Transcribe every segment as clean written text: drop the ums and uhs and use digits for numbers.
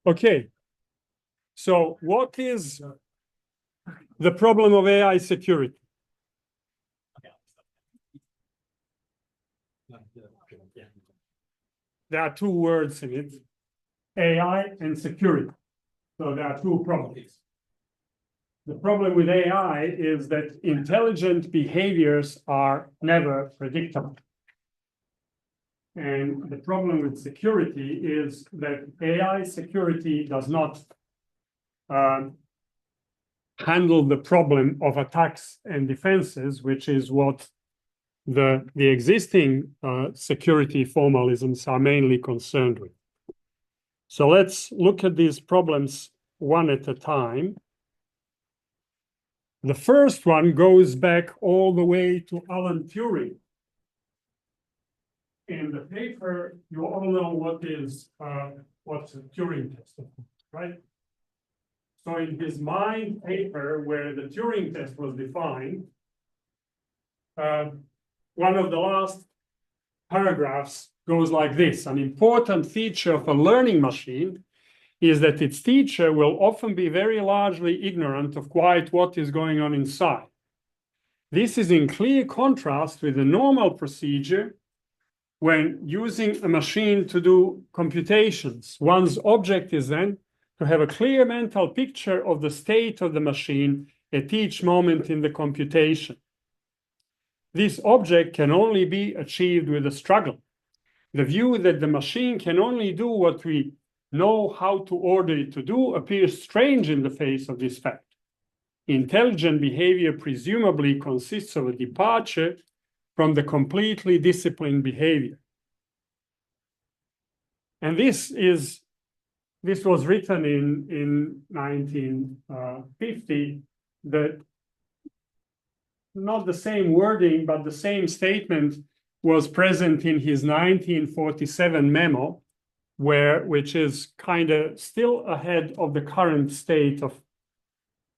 Okay, so what is the problem of AI security? There are two words in it, AI and security. So there are two problems. The problem with AI is that intelligent behaviors are never predictable. And the problem with security is that AI security does not handle the problem of attacks and defenses, which is what the existing security formalisms are mainly concerned with. So let's look at these problems one at a time. The first one goes back all the way to Alan Turing. In the paper, you all know what's a Turing test, right? So in his Mind paper, where the Turing test was defined, one of the last paragraphs goes like this: an important feature of a learning machine is that its teacher will often be very largely ignorant of quite what is going on inside. This is in clear contrast with the normal procedure when using a machine to do computations. One's object is then to have a clear mental picture of the state of the machine at each moment in the computation. This object can only be achieved with a struggle. The view that the machine can only do what we know how to order it to do appears strange in the face of this fact. Intelligent behavior presumably consists of a departure from the completely disciplined behavior. And this was written in 1950, that not the same wording, but the same statement was present in his 1947 memo, which is kind of still ahead of the current state of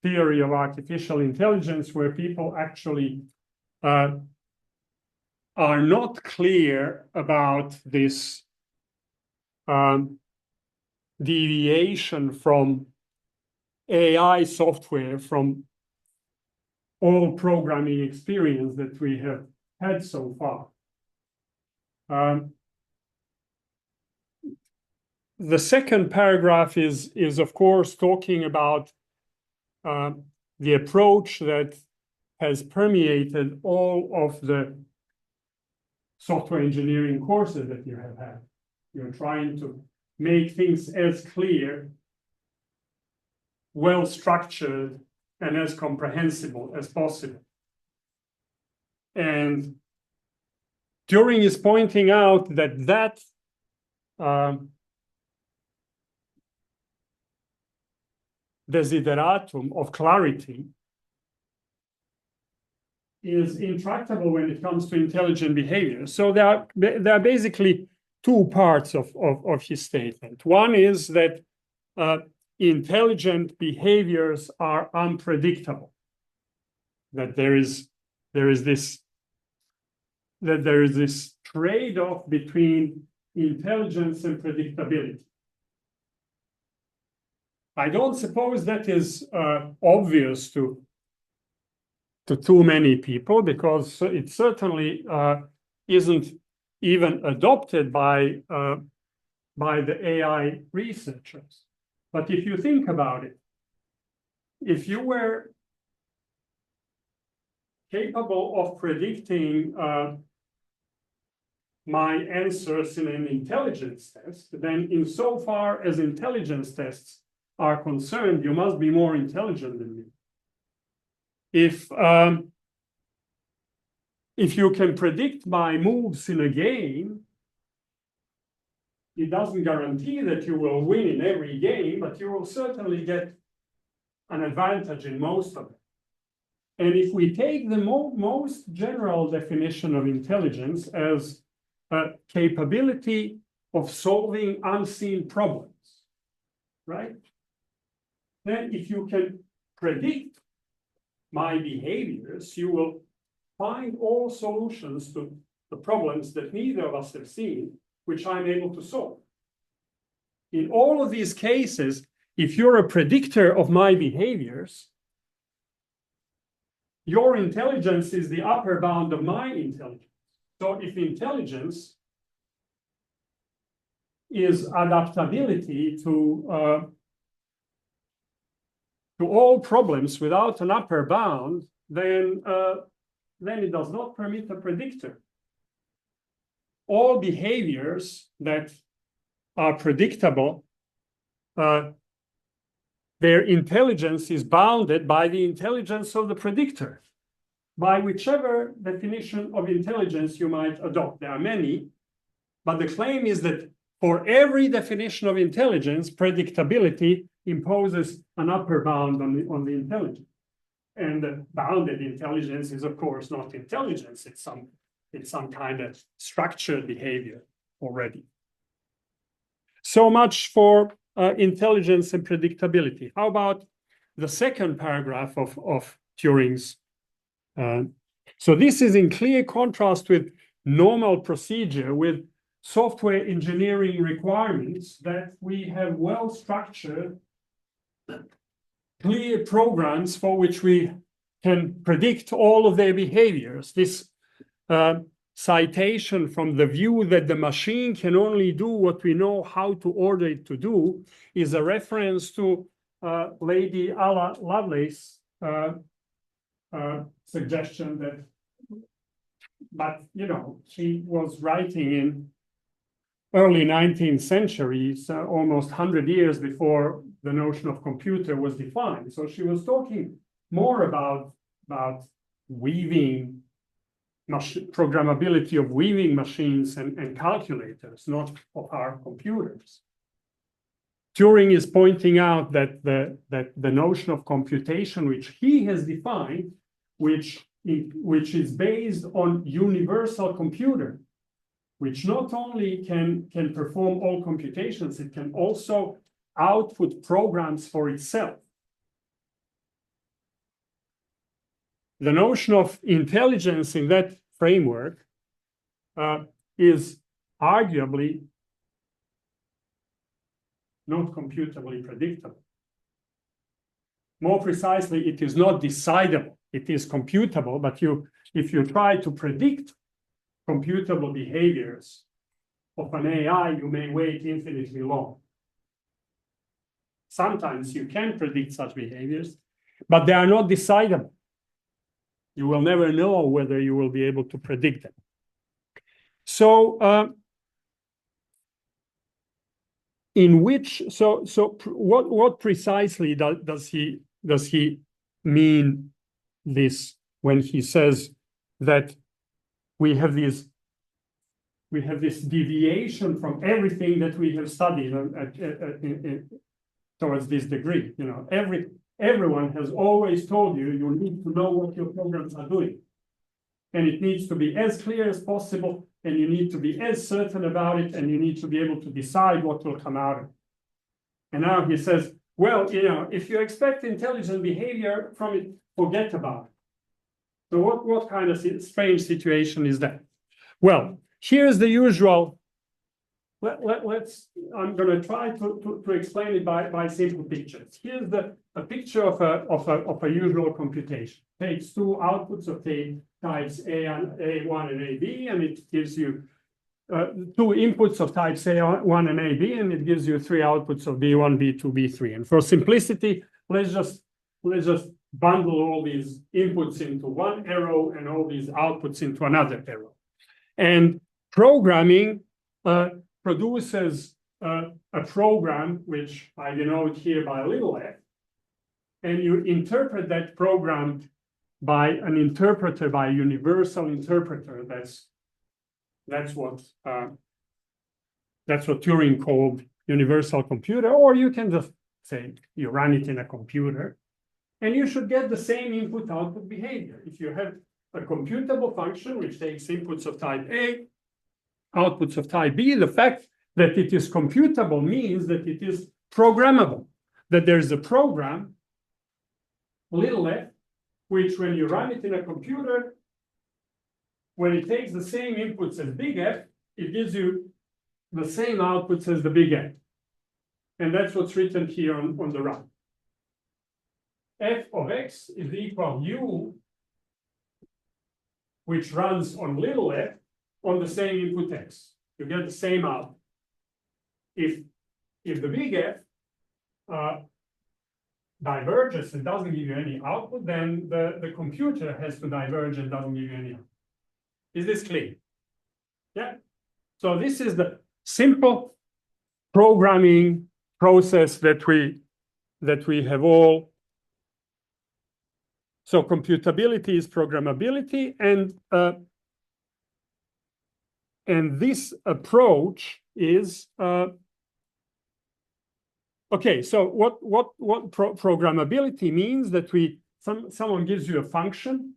theory of artificial intelligence, where people actually are not clear about this deviation from AI software, from all programming experience that we have had so far. The second paragraph is of course talking about the approach that has permeated all of the software engineering courses that you have had. You're trying to make things as clear, well structured, and as comprehensible as possible. And Turing is pointing out that desideratum of clarity is intractable when it comes to intelligent behavior. So there are basically two parts of his statement. One is that intelligent behaviors are unpredictable, that there is this trade-off between intelligence and predictability. I don't suppose that is obvious to too many people, because it certainly isn't even adopted by the AI researchers. But if you think about it, if you were capable of predicting my answers in an intelligence test, then insofar as intelligence tests are concerned, you must be more intelligent than me. If you can predict my moves in a game, it doesn't guarantee that you will win in every game, but you will certainly get an advantage in most of them. And if we take the most general definition of intelligence as a capability of solving unseen problems, right? Then if you can predict my behaviors, you will find all solutions to the problems that neither of us have seen, which I'm able to solve. in all of these cases, if you're a predictor of my behaviors, your intelligence is the upper bound of my intelligence. So if intelligence is adaptability to all problems without an upper bound, then it does not permit a predictor. All behaviors that are predictable, their intelligence is bounded by the intelligence of the predictor, by whichever definition of intelligence you might adopt. There are many, but the claim is that for every definition of intelligence, predictability imposes an upper bound on the intelligence. And the bounded intelligence is, of course, not intelligence. It's some kind of structured behavior already. So much for intelligence and predictability. How about the second paragraph of Turing's? So this is in clear contrast with normal procedure, with software engineering requirements, that we have well-structured, clear programs for which we can predict all of their behaviors. This citation from the view that the machine can only do what we know how to order it to do is a reference to Lady Ada Lovelace's suggestion that, but she was writing in early 19th century, so almost 100 years before the notion of computer was defined. So she was talking more about weaving, programmability of weaving machines and calculators, not of our computers. Turing is pointing out that the notion of computation, which he has defined, which is based on universal computer, which not only can perform all computations, it can also output programs for itself. The notion of intelligence in that framework is arguably not computably predictable. More precisely, it is not decidable. It is computable, but if you try to predict computable behaviors of an AI, you may wait infinitely long. Sometimes you can predict such behaviors, but they are not decidable. You will never know whether you will be able to predict them. So, what precisely does he mean this when he says that we have this deviation from everything that we have studied towards this degree? Everyone has always told you need to know what your programs are doing. And it needs to be as clear as possible, and you need to be as certain about it, and you need to be able to decide what will come out of it. And now he says, well, if you expect intelligent behavior from it, forget about it. So what kind of strange situation is that? Well, here's the usual. I'm going to try to explain it by simple pictures. Here's a picture of a usual computation. Takes two outputs of types A1 and AB, and it gives you two inputs of types A1 and AB, and it gives you three outputs of B1, B2, B3. And for simplicity, let's just bundle all these inputs into one arrow and all these outputs into another arrow. And programming produces a program, which I denote here by a little f, and you interpret that program by an interpreter, by a universal interpreter. That's what Turing called universal computer, or you can just say you run it in a computer, and you should get the same input-output behavior. If you have a computable function which takes inputs of type A, outputs of type B, the fact that it is computable means that it is programmable, that there's a program, little f, which when you run it in a computer, when it takes the same inputs as big F, it gives you the same outputs as the big F. And that's what's written here on the right. F of x is equal u, which runs on little f on the same input x. You get the same output. If the big F diverges and doesn't give you any output, then the computer has to diverge and doesn't give you any output. Is this clear? Yeah. So this is the simple programming process that we have all. So computability is programmability, and this approach is okay. So what programmability means that someone gives you a function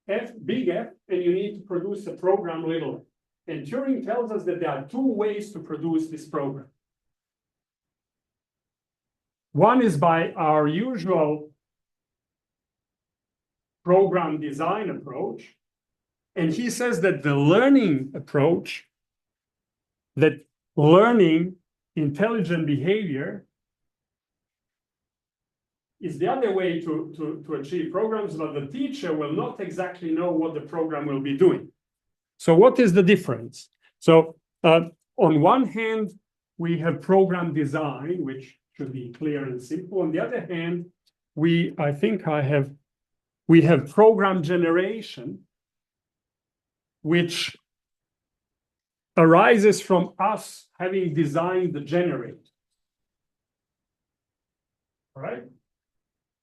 f, big F, and you need to produce a program little f. And Turing tells us that there are two ways to produce this program. One is by our usual program design approach. And he says that the learning approach, that learning intelligent behavior, is the other way to achieve programs, but the teacher will not exactly know what the program will be doing. So what is the difference? So on one hand, we have program design, which should be clear and simple. On the other hand, we have program generation, which arises from us having designed the generator. All right?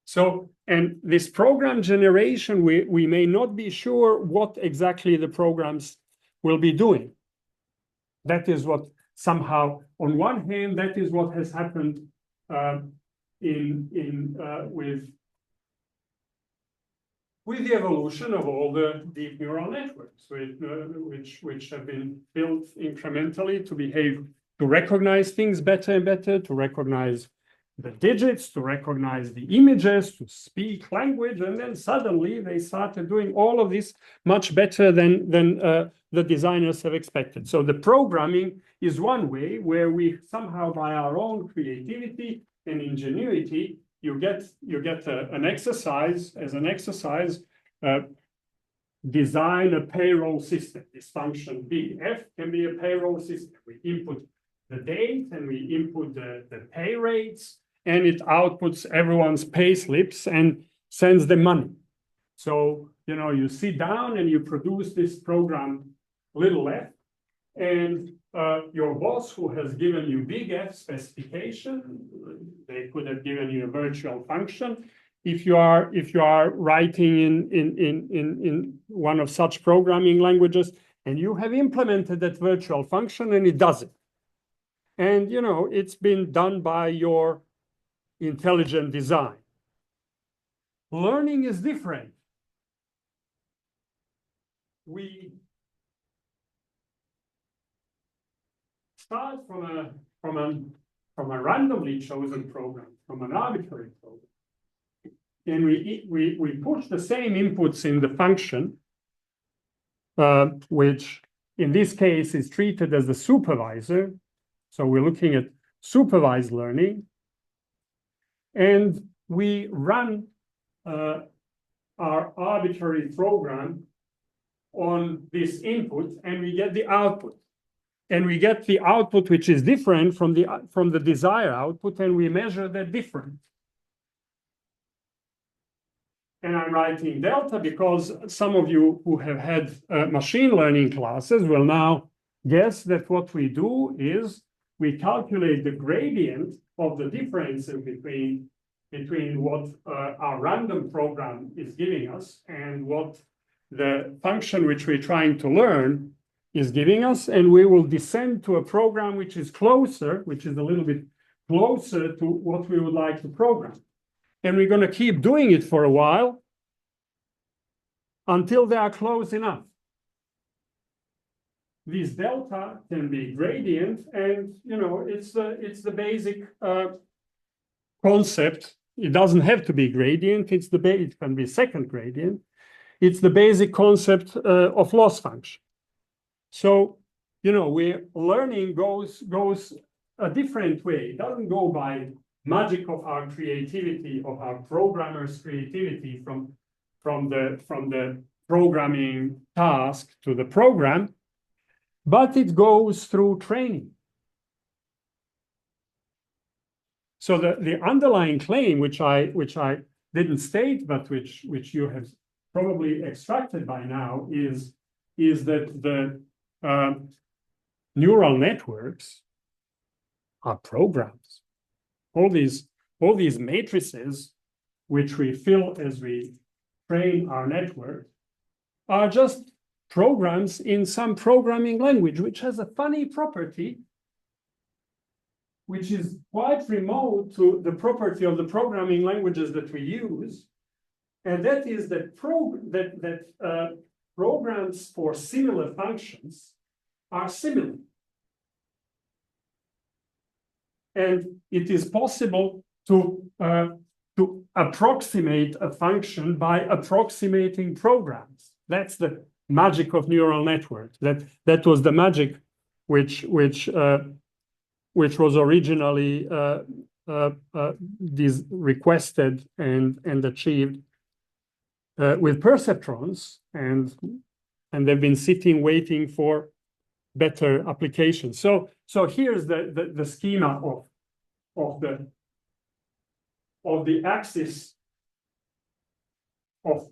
So, and this program generation, we may not be sure what exactly the programs will be doing. That is what somehow, on one hand, that is what has happened with the evolution of all the deep neural networks, which have been built incrementally to behave, to recognize things better and better, to recognize the digits, to recognize the images, to speak language, and then suddenly they started doing all of this much better than the designers have expected. So the programming is one way where we somehow, by our own creativity and ingenuity, you get an exercise, design a payroll system. This function BF can be a payroll system. We input the date and we input the pay rates, and it outputs everyone's pay slips and sends them money. So, you sit down and you produce this program, little f, and your boss, who has given you big F specification, they could have given you a virtual function. If you are writing in one of such programming languages, and you have implemented that virtual function and it does it. And it's been done by your intelligent design. Learning is different. We start from a randomly chosen program, from an arbitrary program. And we push the same inputs in the function, which in this case is treated as the supervisor. So we're looking at supervised learning. And we run our arbitrary program on this input, and we get the output. And we get the output which is different from the desired output, and we measure that difference. And I'm writing delta because some of you who have had machine learning classes will now guess that what we do is we calculate the gradient of the difference between what our random program is giving us and what the function which we're trying to learn is giving us, and we will descend to a program which is closer, which is a little bit closer to what we would like to program. And we're going to keep doing it for a while until they are close enough. This delta can be gradient, and it's the basic concept. It doesn't have to be gradient. It can be second gradient. It's the basic concept of loss function. So, learning goes a different way. It doesn't go by magic of our creativity, of our programmers' creativity from the programming task to the program, but it goes through training. So the underlying claim, which I didn't state, but which you have probably extracted by now, is that the neural networks are programs. All these matrices which we fill as we train our network are just programs in some programming language, which has a funny property, which is quite remote to the property of the programming languages that we use, and that is that programs for similar functions are similar. And it is possible to approximate a function by approximating programs. That's the magic of neural networks. That was the magic which was originally requested and achieved with perceptrons, and they've been sitting waiting for better applications. So here's the schema of the axis of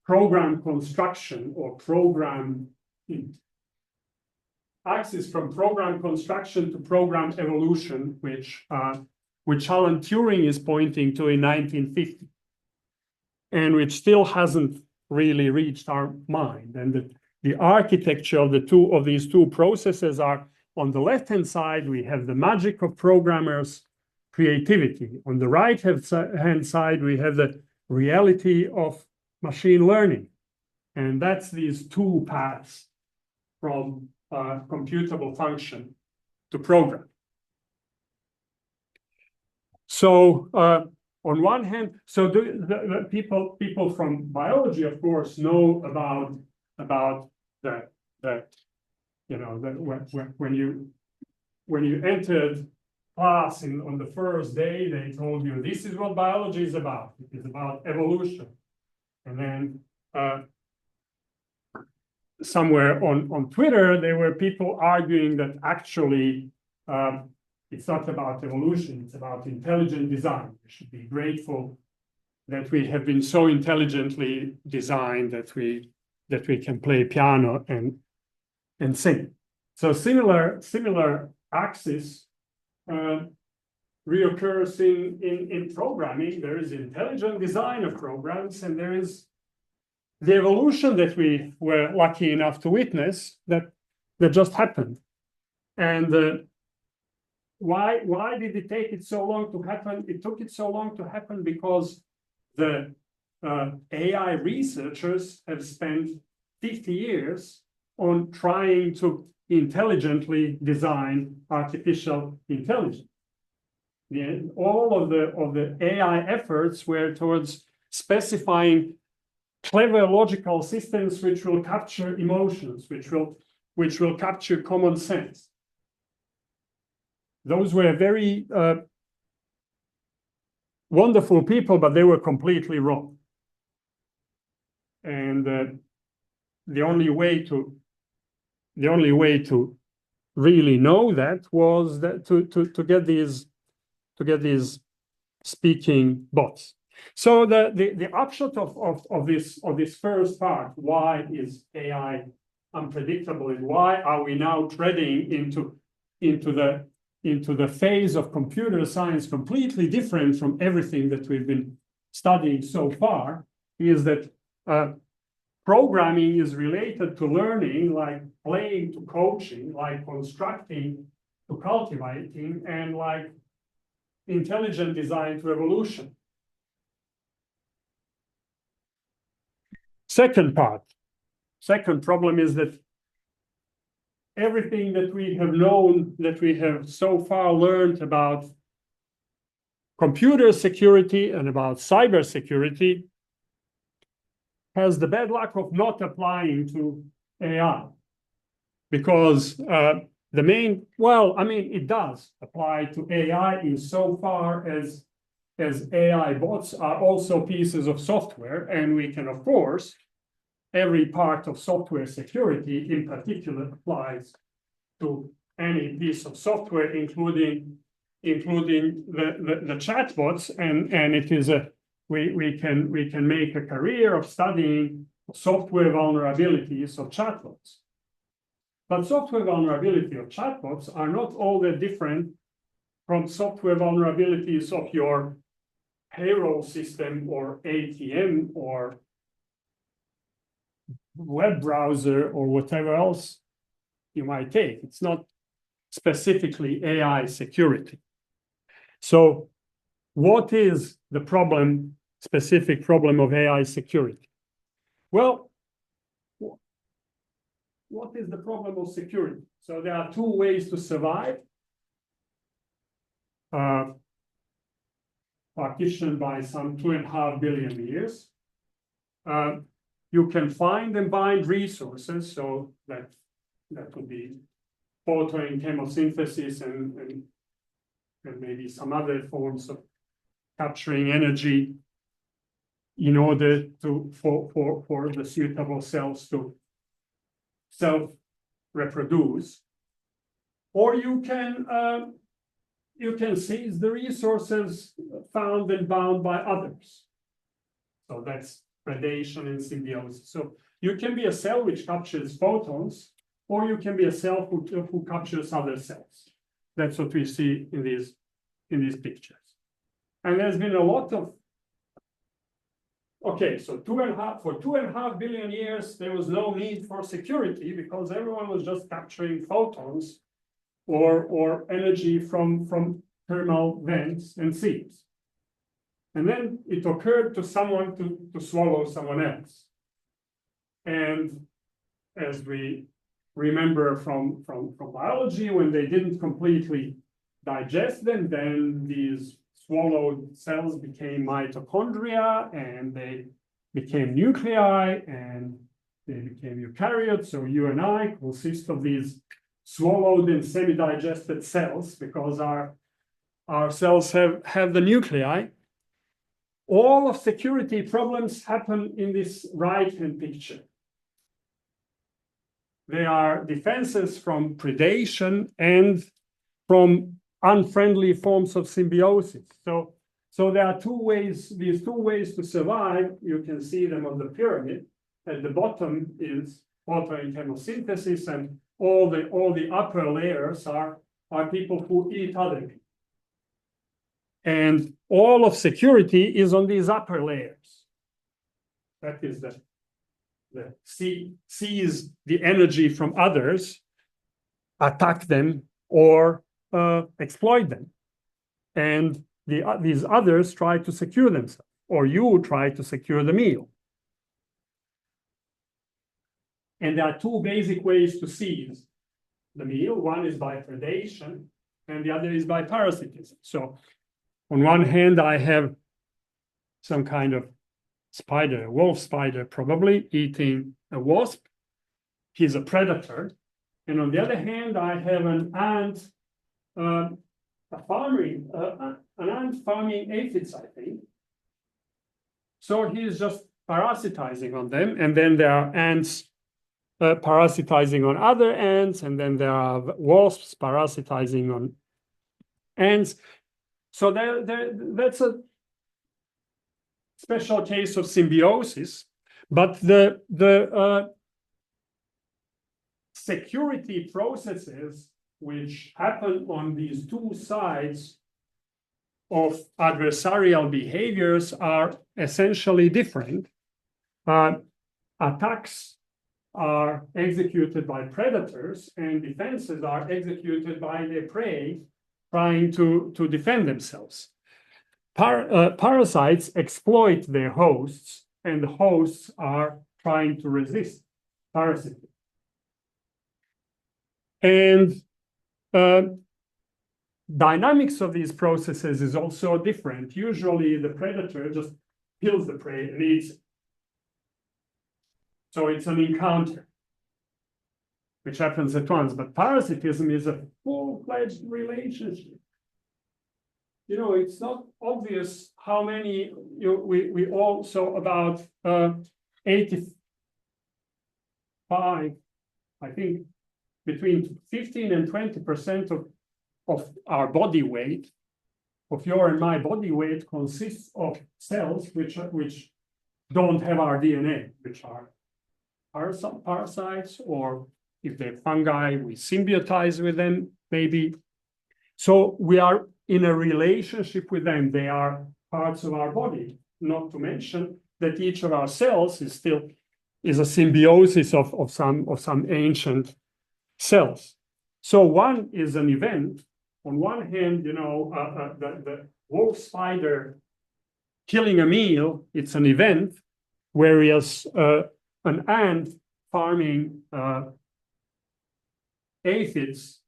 program construction, or program axis from program construction to program evolution, which Alan Turing is pointing to in 1950, and which still hasn't really reached our mind. And the architecture of these two processes are, on the left-hand side, we have the magic of programmers' creativity. On the right-hand side, we have the reality of machine learning. And that's these two paths from computable function to program. So on one hand, so the people from biology, of course, know about the when you entered class on the first day, they told you this is what biology is about. It is about evolution. And then somewhere on Twitter, there were people arguing that actually it's not about evolution, it's about intelligent design. We should be grateful that we have been so intelligently designed that we can play piano and sing. So similar axis reoccurs in programming. There is intelligent design of programs, and there is the evolution that we were lucky enough to witness that just happened. And why did it take it so long to happen? It took it so long to happen because the AI researchers have spent 50 years on trying to intelligently design artificial intelligence. All of the AI efforts were towards specifying clever logical systems which will capture emotions, which will capture common sense. Those were very wonderful people, but they were completely wrong. And the only way to really know that was that to get these speaking bots. So the upshot of this first part, why is AI unpredictable, and why are we now treading into the phase of computer science completely different from everything that we've been studying so far, is that programming is related to learning, like playing to coaching, like constructing to cultivating, and like intelligent design to evolution. Second problem is that everything that we have known, that we have so far learned about computer security and about cyber security has the bad luck of not applying to AI. because it does apply to AI insofar as AI bots are also pieces of software, and we can, of course, every part of software security in particular applies to any piece of software, including the chatbots, and it is we can make a career of studying software vulnerabilities of chatbots. But software vulnerability of chatbots are not all that different from software vulnerabilities of your payroll system or ATM or web browser or whatever else you might take. It's not specifically AI security. So what is the specific problem of AI security? Well, what is the problem of security? So there are two ways to survive, partitioned by some 2.5 billion years. You can find and bind resources, so that could be photo and chemosynthesis and maybe some other forms of capturing energy in order for the suitable cells to self-reproduce. Or you can seize the resources found and bound by others. So that's predation and symbiosis. So you can be a cell which captures photons, or you can be a cell who captures other cells. That's what we see in these pictures. And there's been a lot of, so 2.5 billion years, there was no need for security because everyone was just capturing photons or energy from thermal vents and seams. And then it occurred to someone to swallow someone else. And as we remember from biology, when they didn't completely digest them, then these swallowed cells became mitochondria, and they became nuclei, and they became eukaryotes. So you and I consist of these swallowed and semi-digested cells because our cells have the nuclei. All of security problems happen in this right-hand picture. They are defenses from predation and from unfriendly forms of symbiosis. So there are these two ways to survive. You can see them on the pyramid. At the bottom is photo and chemosynthesis, and all the upper layers are people who eat other people. And all of security is on these upper layers. That is the seize the energy from others, attack them, or exploit them. And these others try to secure themselves, or you try to secure the meal. And there are two basic ways to seize the meal. One is by predation, and the other is by parasitism. So on one hand, I have some kind of spider, a wolf spider probably, eating a wasp. He's a predator. And on the other hand, I have an ant, an ant farming aphids, I think. So he's just parasitizing on them. And then there are ants parasitizing on other ants. And then there are wasps parasitizing on ants. So that's a special case of symbiosis, but the security processes which happen on these two sides of adversarial behaviors are essentially different. Attacks are executed by predators, and defenses are executed by their prey trying to defend themselves. Parasites exploit their hosts, and the hosts are trying to resist parasitism. And dynamics of these processes is also different. Usually the predator just kills the prey and eats it. So it's an encounter which happens at once. But parasitism is a full-fledged relationship. You know, it's not obvious how many we all saw about 85, I think, between 15 and 20% of our body weight, of your and my body weight, consists of cells which don't have our DNA, which are parasites, or if they're fungi, we symbiotize with them, maybe. So we are in a relationship with them. They are parts of our body, not to mention that each of our cells is a symbiosis of some ancient cells. So one is an event. On one hand, you know, the wolf spider killing a meal, it's an event, whereas an ant farming aphids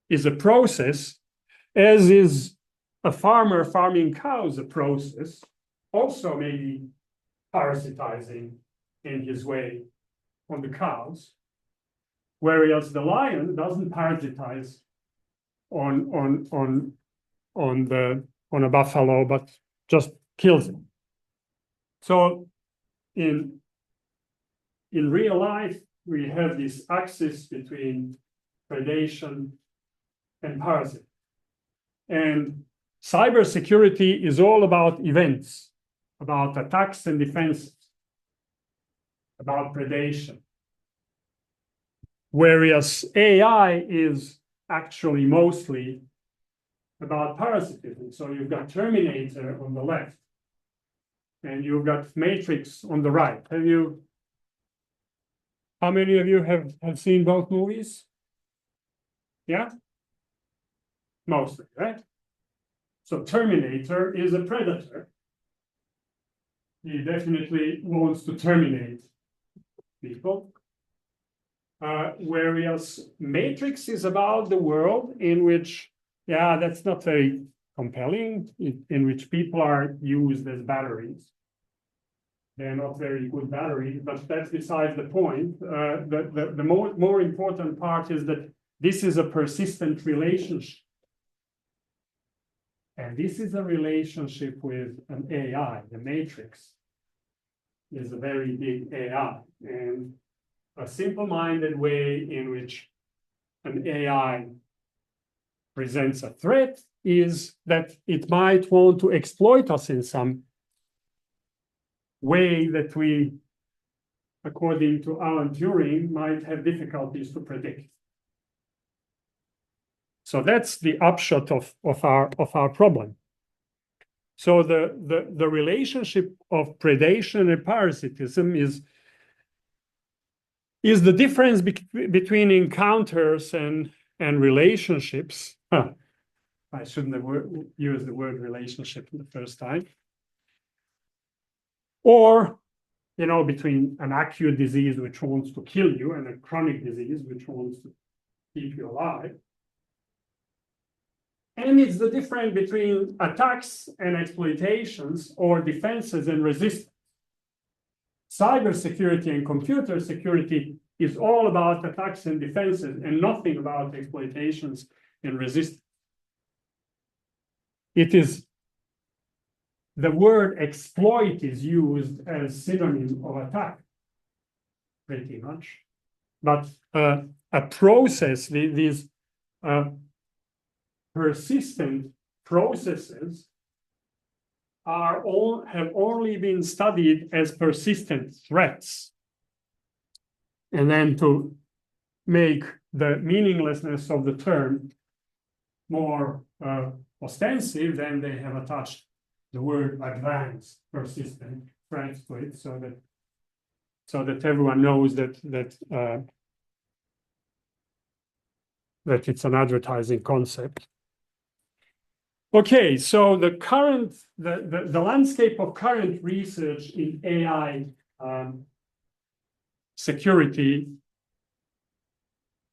is a process, as is a farmer farming cows a process, also maybe parasitizing in his way on the cows, whereas the lion doesn't parasitize on a buffalo, but just kills it. So in real life, we have this axis between predation and parasite. And cybersecurity is all about events, about attacks and defenses, about predation. Whereas AI is actually mostly about parasitism. So you've got Terminator on the left, and you've got Matrix on the right. How many of you have seen both movies? Yeah? Mostly, right? So Terminator is a predator. He definitely wants to terminate people. Whereas Matrix is about the world in which, yeah, that's not very compelling, in which people are used as batteries. They're not very good batteries, but that's besides the point. The more important part is that this is a persistent relationship. And this is a relationship with an AI. The Matrix is a very big AI. And a simple-minded way in which an AI presents a threat is that it might want to exploit us in some way that we, according to Alan Turing, might have difficulties to predict. So that's the upshot of our problem. So the relationship of predation and parasitism is the difference between encounters and relationships. I shouldn't have used the word relationship the first time. Or, you know, between an acute disease which wants to kill you and a chronic disease which wants to keep you alive. And it's the difference between attacks and exploitations, or defenses and resistance. Cybersecurity and computer security is all about attacks and defenses and nothing about exploitations and resistance. It is the word exploit is used as synonym of attack, pretty much. But a process, these persistent processes have only been studied as persistent threats. And then to make the meaninglessness of the term more ostensive, then they have attached the word advanced persistent threats to it, so that everyone knows that it's an advertising concept. Okay, so the landscape of current research in AI security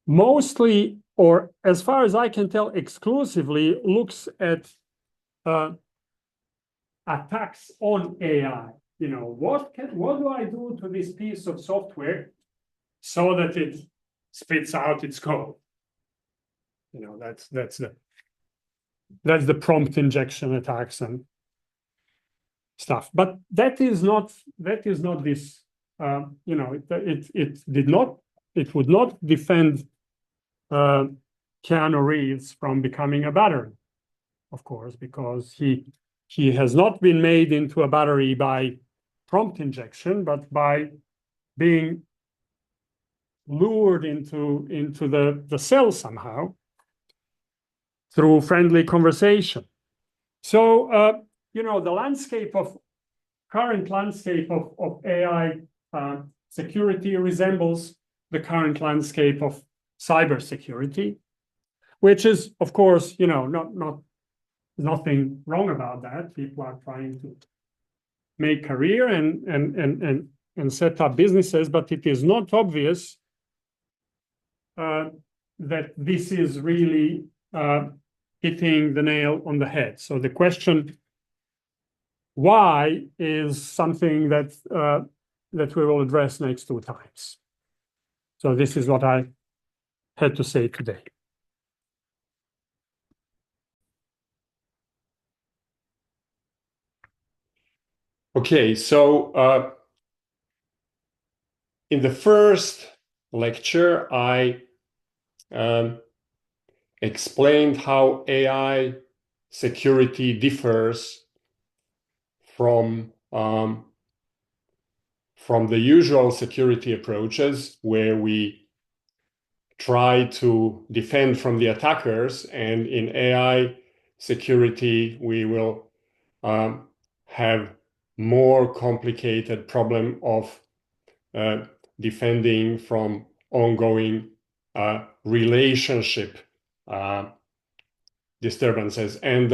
mostly, or as far as I can tell, exclusively looks at attacks on AI. You know, what do I do to this piece of software so that it spits out its code. You know, that's the prompt injection attacks and stuff. But that is not this. You know, it would not defend Keanu Reeves from becoming a battery, of course, because he has not been made into a battery by prompt injection, but by being lured into the cell somehow through friendly conversation. So you know, the current landscape of AI security resembles the current landscape of cybersecurity, which is, of course, you know, nothing wrong about that. People are trying to make career and set up businesses, but it is not obvious that this is really hitting the nail on the head. So the question why is something that we will address next 2 times. So this is what I had to say today. Okay, so in the first lecture, I explained how AI security differs from the usual security approaches where we try to defend from the attackers, and in AI security, we will have more complicated problem of defending from ongoing relationship disturbances. And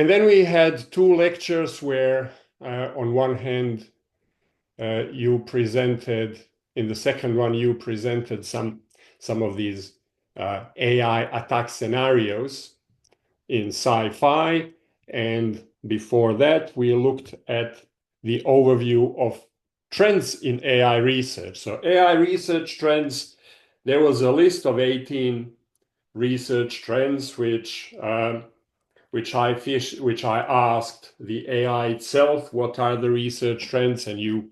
then we had 2 lectures where on one hand you presented, in the second one you presented some of these AI attack scenarios in sci-fi, and before that we looked at the overview of trends in AI research. So AI research trends, there was a list of 18 research trends which I asked the AI itself, what are the research trends, and you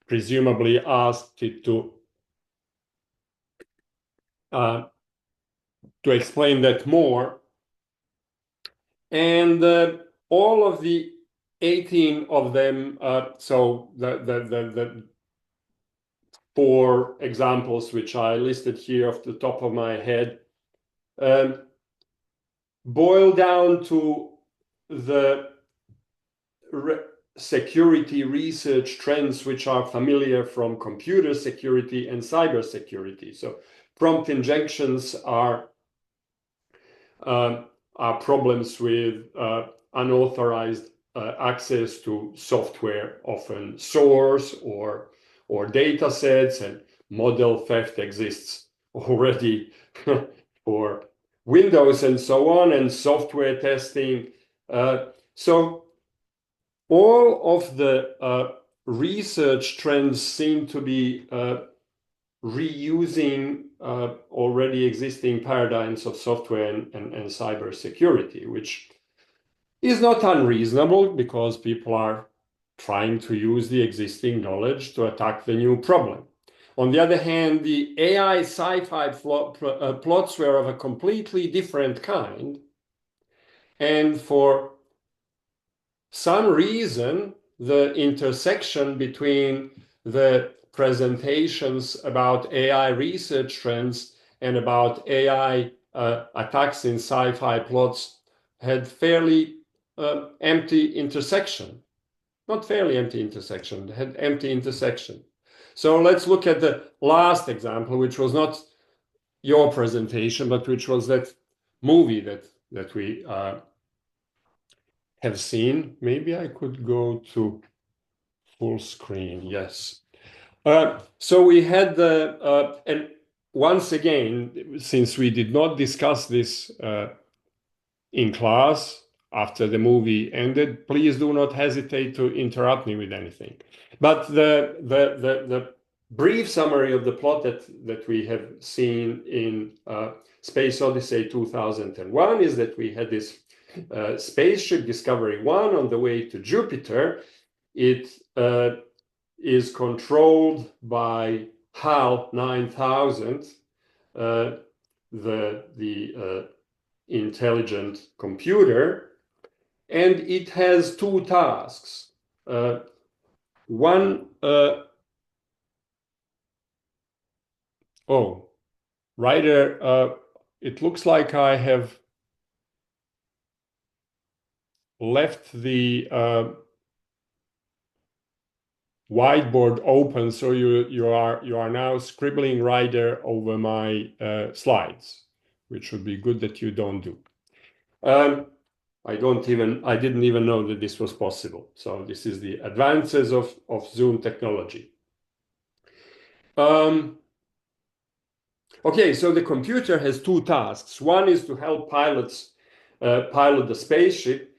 presumably asked it to explain that more. And all of the 18 of them, so the 4 examples which I listed here off the top of my head, boil down to the security research trends which are familiar from computer security and cyber security. So prompt injections are problems with unauthorized access to software, often source or data sets, and model theft exists already for Windows and so on, and software testing. So all of the research trends seem to be reusing already existing paradigms of software and cyber security, which is not unreasonable because people are trying to use the existing knowledge to attack the new problem. On the other hand, the AI sci-fi plots were of a completely different kind, and for some reason, the intersection between the presentations about AI research trends and about AI attacks in sci-fi plots had fairly empty intersection. Not fairly empty intersection, had empty intersection. So let's look at the last example, which was not your presentation, but which was that movie that we have seen. Maybe I could go to full screen. Yes. So we had and once again, since we did not discuss this in class after the movie ended, please do not hesitate to interrupt me with anything. But the brief summary of the plot that we have seen in Space Odyssey 2001 is that we had this spaceship Discovery 1 on the way to Jupiter. It is controlled by HAL 9000, the intelligent computer, and it has two tasks. One, Ryder, it looks like I have left the whiteboard open, so you are now scribbling Ryder over my slides, which would be good that you don't do. I didn't even know that this was possible. So this is the advances of Zoom technology. Okay, so the computer has two tasks. One is to help pilots pilot the spaceship.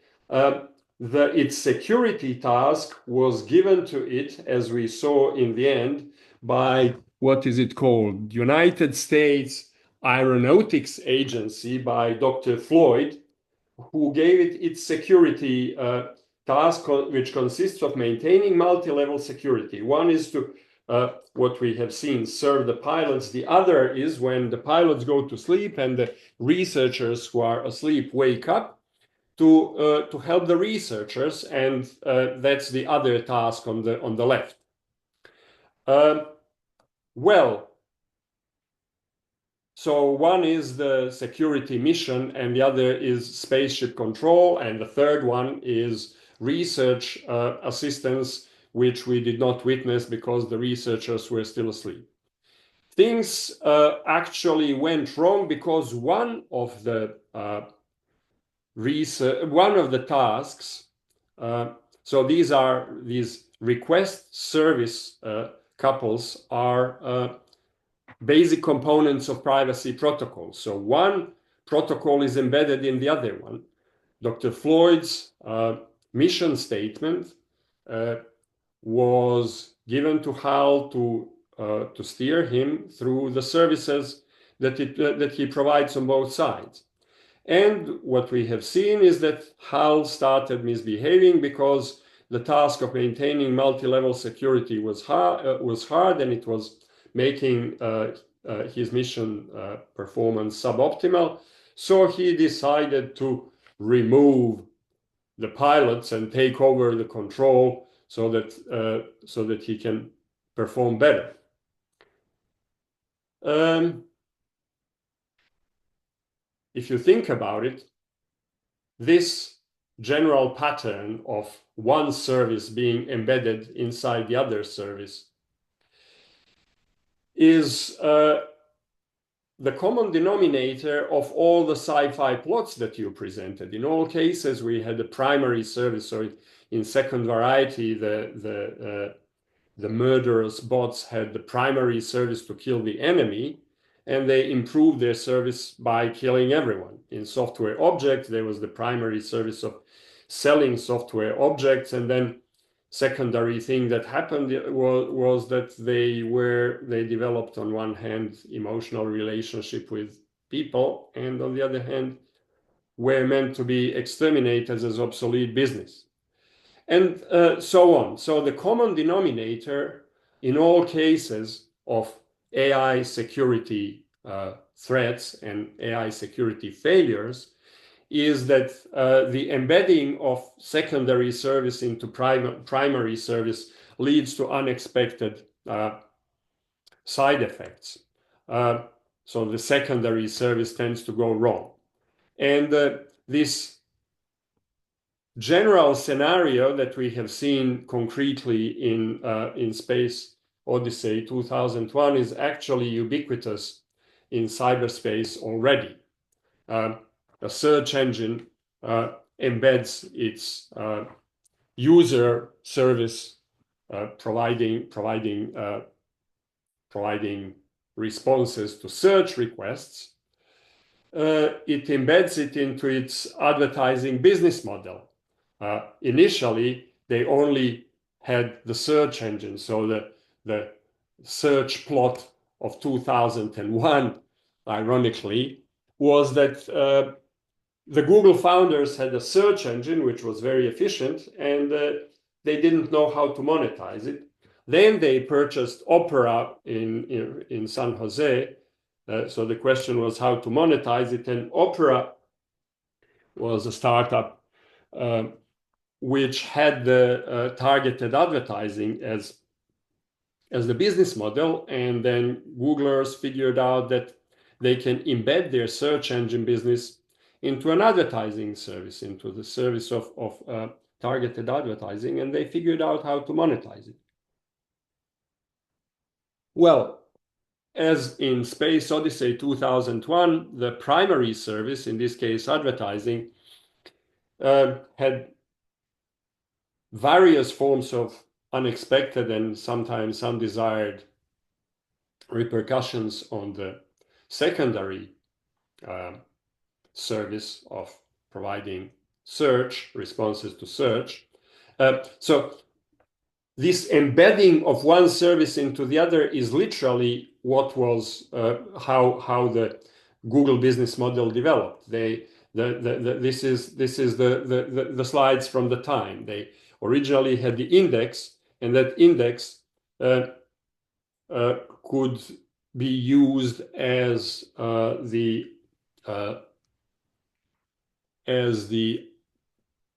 Its security task was given to it, as we saw in the end, by what is it called? United States Aeronautics Agency, by Dr. Floyd, who gave it its security task, which consists of maintaining multi-level security. One is to what we have seen, serve the pilots. The other is when the pilots go to sleep and the researchers who are asleep wake up, to help the researchers, and that's the other task on the left. So one is the security mission, and the other is spaceship control, and the third one is research assistance, which we did not witness because the researchers were still asleep. Things actually went wrong because one of the tasks, so these request service couples are basic components of privacy protocols. So one protocol is embedded in the other one. Dr. Floyd's mission statement was given to HAL to steer him through the services that he provides on both sides. And what we have seen is that HAL started misbehaving because the task of maintaining multi-level security was hard, and it was making his mission performance suboptimal. So he decided to remove the pilots and take over the control so that he can perform better. If you think about it, this general pattern of one service being embedded inside the other service is the common denominator of all the sci-fi plots that you presented. In all cases, we had a primary service. So in Second Variety, the murderous bots had the primary service to kill the enemy, and they improved their service by killing everyone. In Software Objects, there was the primary service of selling software objects, and then secondary thing that happened was that they developed, on one hand, emotional relationship with people, and on the other hand, were meant to be exterminated as obsolete business, and so on. So the common denominator in all cases of AI security threats and AI security failures is that the embedding of secondary service into primary service leads to unexpected side effects. So the secondary service tends to go wrong. And this general scenario that we have seen concretely in Space Odyssey 2001 is actually ubiquitous in cyberspace already. A search engine embeds its user service, providing responses to search requests. It embeds it into its advertising business model. Initially, they only had the search engine, so the search plot of 2001, ironically, was that the Google founders had a search engine which was very efficient, and they didn't know how to monetize it. Then they purchased Opera in San Jose. So the question was how to monetize it, and Opera was a startup which had the targeted advertising as the business model, and then Googlers figured out that they can embed their search engine business into an advertising service, into the service of targeted advertising, and they figured out how to monetize it. Well, as in Space Odyssey 2001, the primary service, in this case advertising, had various forms of unexpected and sometimes undesired repercussions on the secondary service of providing search, responses to search. So this embedding of one service into the other is literally what was how the Google business model developed. This is the slides from the time. They originally had the index, and that index could be used as the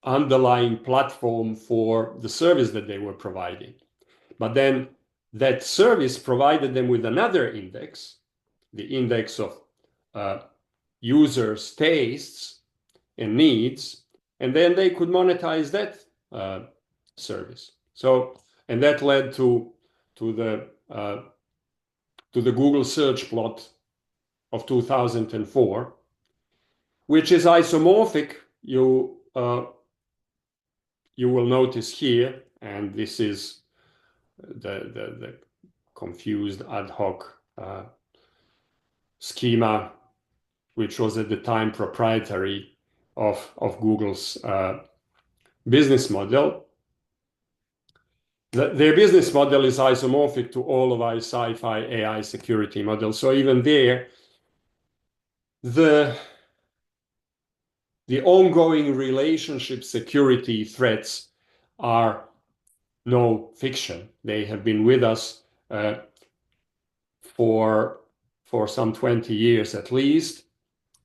underlying platform for the service that they were providing. But then that service provided them with another index, the index of users' tastes and needs, and then they could monetize that service. So, and that led to the Google search plot of 2004, which is isomorphic. You will notice here, and this is the confused ad hoc schema, which was at the time proprietary of Google's business model. Their business model is isomorphic to all of our sci-fi AI security models. So even there, the ongoing relationship security threats are no fiction. They have been with us for some 20 years at least,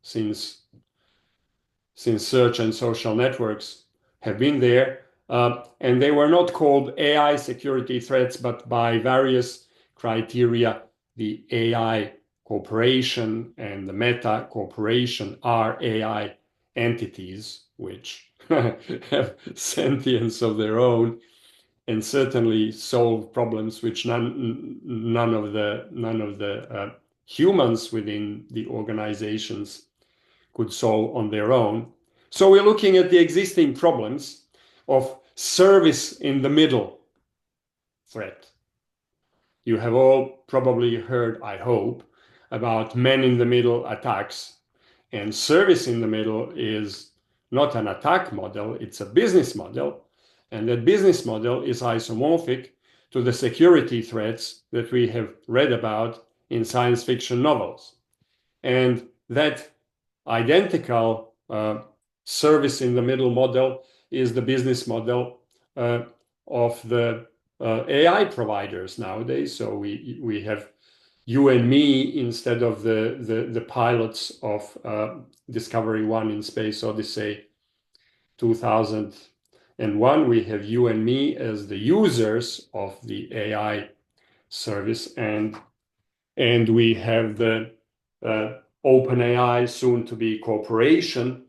since search and social networks have been there. And they were not called AI security threats, but by various criteria, the AI corporation and the Meta corporation are AI entities which have sentience of their own and certainly solve problems which none of the humans within the organizations could solve on their own. So we're looking at the existing problems of service in the middle threat. You have all probably heard, I hope, about man in the middle attacks, and service in the middle is not an attack model, it's a business model, and that business model is isomorphic to the security threats that we have read about in science fiction novels. And that identical service in the middle model is the business model of the AI providers nowadays. So we have you and me instead of the pilots of Discovery 1 in Space Odyssey 2001. We have you and me as the users of the AI service, and we have the OpenAI, soon to be corporation,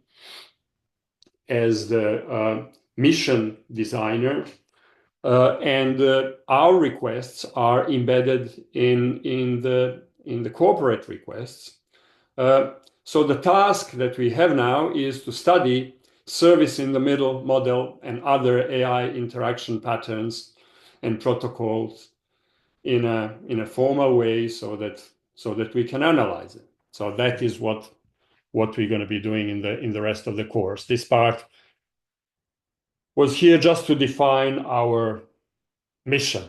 as the mission designer, and our requests are embedded in the corporate requests. So the task that we have now is to study service in the middle model and other AI interaction patterns and protocols in a formal way, so that we can analyze it. So that is what we're going to be doing in the rest of the course. This part was here just to define our mission.